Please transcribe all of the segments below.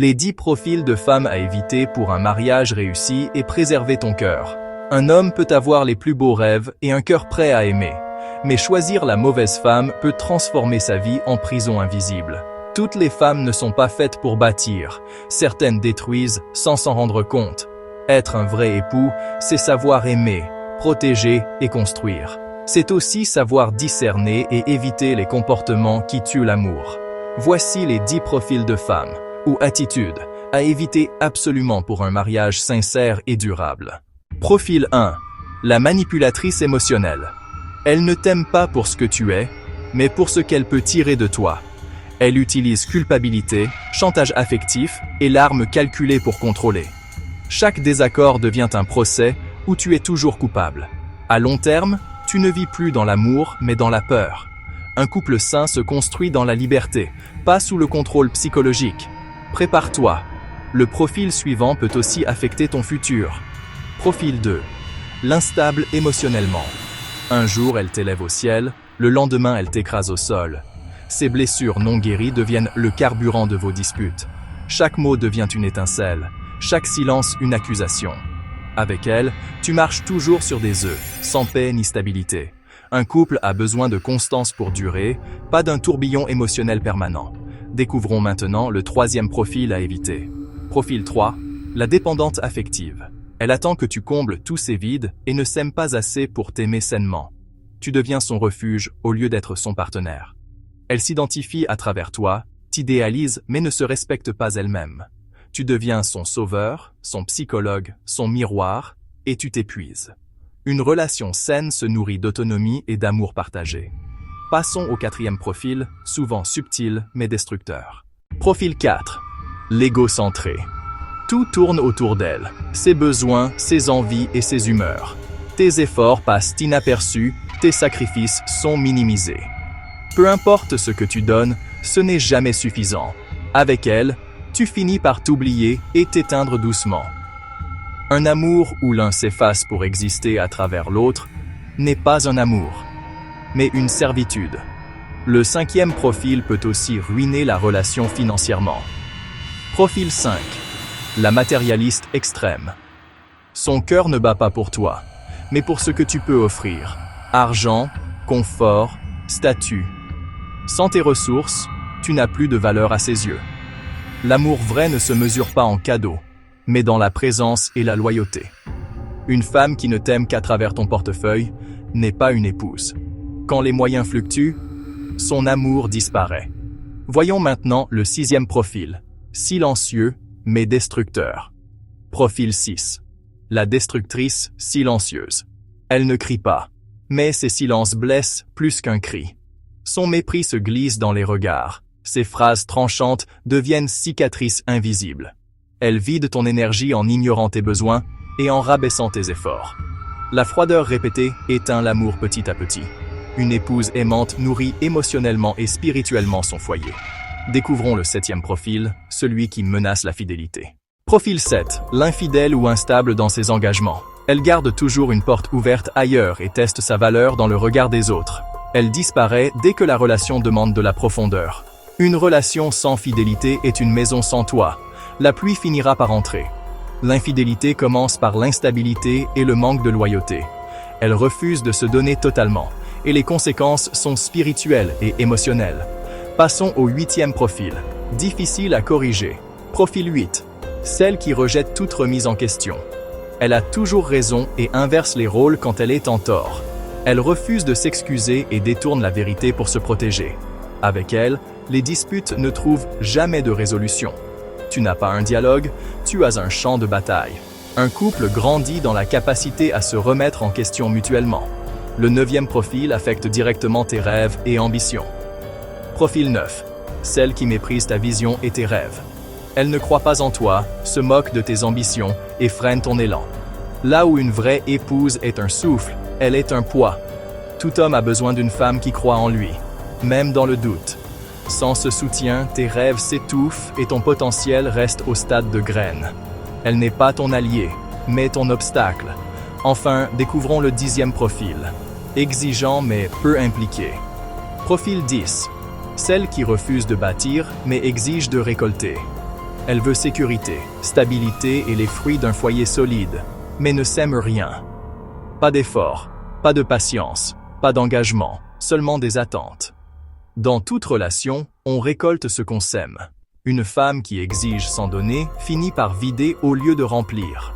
Les 10 profils de femmes à éviter pour un mariage réussi et préserver ton cœur. Un homme peut avoir les plus beaux rêves et un cœur prêt à aimer. Mais choisir la mauvaise femme peut transformer sa vie en prison invisible. Toutes les femmes ne sont pas faites pour bâtir. Certaines détruisent sans s'en rendre compte. Être un vrai époux, c'est savoir aimer, protéger et construire. C'est aussi savoir discerner et éviter les comportements qui tuent l'amour. Voici les 10 profils de femmes, ou attitudes, à éviter absolument pour un mariage sincère et durable. Profil 1. La manipulatrice émotionnelle. Elle ne t'aime pas pour ce que tu es, mais pour ce qu'elle peut tirer de toi. Elle utilise culpabilité, chantage affectif et larmes calculées pour contrôler. Chaque désaccord devient un procès où tu es toujours coupable. À long terme, tu ne vis plus dans l'amour, mais dans la peur. Un couple sain se construit dans la liberté, pas sous le contrôle psychologique. Prépare-toi. Le profil suivant peut aussi affecter ton futur. Profil 2. L'instable émotionnellement. Un jour, elle t'élève au ciel, le lendemain, elle t'écrase au sol. Ces blessures non guéries deviennent le carburant de vos disputes. Chaque mot devient une étincelle, chaque silence une accusation. Avec elle, tu marches toujours sur des œufs, sans paix ni stabilité. Un couple a besoin de constance pour durer, pas d'un tourbillon émotionnel permanent. Découvrons maintenant le 3e profil à éviter. Profil 3. La dépendante affective. Elle attend que tu combles tous ses vides et ne s'aime pas assez pour t'aimer sainement. Tu deviens son refuge au lieu d'être son partenaire. Elle s'identifie à travers toi, t'idéalise mais ne se respecte pas elle-même. Tu deviens son sauveur, son psychologue, son miroir, et tu t'épuises. Une relation saine se nourrit d'autonomie et d'amour partagé. Passons au 4e profil, souvent subtil mais destructeur. Profil 4. L'égocentré. Tout tourne autour d'elle, ses besoins, ses envies et ses humeurs. Tes efforts passent inaperçus, tes sacrifices sont minimisés. Peu importe ce que tu donnes, ce n'est jamais suffisant. Avec elle, tu finis par t'oublier et t'éteindre doucement. Un amour où l'un s'efface pour exister à travers l'autre n'est pas un amour, mais une servitude. Le 5e profil peut aussi ruiner la relation financièrement. Profil 5. La matérialiste extrême. Son cœur ne bat pas pour toi, mais pour ce que tu peux offrir. Argent, confort, statut. Sans tes ressources, tu n'as plus de valeur à ses yeux. L'amour vrai ne se mesure pas en cadeaux, mais dans la présence et la loyauté. Une femme qui ne t'aime qu'à travers ton portefeuille n'est pas une épouse. Quand les moyens fluctuent, son amour disparaît. Voyons maintenant le 6e profil, silencieux mais destructeur. Profil 6. La destructrice silencieuse. Elle ne crie pas, mais ses silences blessent plus qu'un cri. Son mépris se glisse dans les regards, ses phrases tranchantes deviennent cicatrices invisibles. Elle vide ton énergie en ignorant tes besoins et en rabaissant tes efforts. La froideur répétée éteint l'amour petit à petit. Une épouse aimante nourrit émotionnellement et spirituellement son foyer. Découvrons le 7e profil, celui qui menace la fidélité. Profil 7, l'infidèle ou instable dans ses engagements. Elle garde toujours une porte ouverte ailleurs et teste sa valeur dans le regard des autres. Elle disparaît dès que la relation demande de la profondeur. Une relation sans fidélité est une maison sans toit. La pluie finira par entrer. L'infidélité commence par l'instabilité et le manque de loyauté. Elle refuse de se donner totalement, et les conséquences sont spirituelles et émotionnelles. Passons au 8e profil, difficile à corriger. Profil 8, celle qui rejette toute remise en question. Elle a toujours raison et inverse les rôles quand elle est en tort. Elle refuse de s'excuser et détourne la vérité pour se protéger. Avec elle, les disputes ne trouvent jamais de résolution. Tu n'as pas un dialogue, tu as un champ de bataille. Un couple grandit dans la capacité à se remettre en question mutuellement. Le 9e profil affecte directement tes rêves et ambitions. Profil 9. Celle qui méprise ta vision et tes rêves. Elle ne croit pas en toi, se moque de tes ambitions et freine ton élan. Là où une vraie épouse est un souffle, elle est un poids. Tout homme a besoin d'une femme qui croit en lui, même dans le doute. Sans ce soutien, tes rêves s'étouffent et ton potentiel reste au stade de graine. Elle n'est pas ton allié, mais ton obstacle. Enfin, découvrons le 10e profil. Exigeant mais peu impliqué. Profil 10. Celle qui refuse de bâtir mais exige de récolter. Elle veut sécurité, stabilité et les fruits d'un foyer solide, mais ne sème rien. Pas d'effort, pas de patience, pas d'engagement, seulement des attentes. Dans toute relation, on récolte ce qu'on sème. Une femme qui exige sans donner finit par vider au lieu de remplir.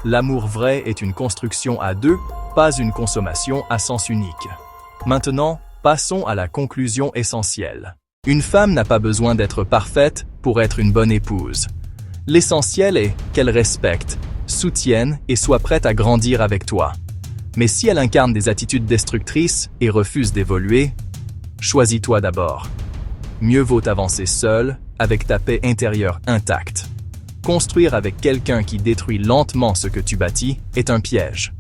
L'amour vrai est une construction à deux, pas une consommation à sens unique. Maintenant, passons à la conclusion essentielle. Une femme n'a pas besoin d'être parfaite pour être une bonne épouse. L'essentiel est qu'elle respecte, soutienne et soit prête à grandir avec toi. Mais si elle incarne des attitudes destructrices et refuse d'évoluer, choisis-toi d'abord. Mieux vaut avancer seul, avec ta paix intérieure intacte. Construire avec quelqu'un qui détruit lentement ce que tu bâtis est un piège.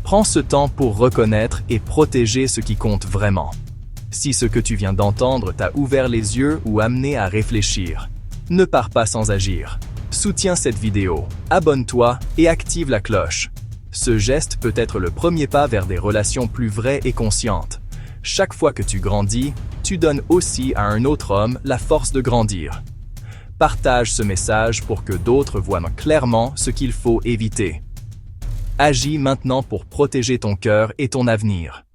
Prends ce temps pour reconnaître et protéger ce qui compte vraiment. Si ce que tu viens d'entendre t'a ouvert les yeux ou amené à réfléchir, ne pars pas sans agir. Soutiens cette vidéo, abonne-toi et active la cloche. Ce geste peut être le premier pas vers des relations plus vraies et conscientes. Chaque fois que tu grandis, tu donnes aussi à un autre homme la force de grandir. Partage ce message pour que d'autres voient clairement ce qu'il faut éviter. Agis maintenant pour protéger ton cœur et ton avenir.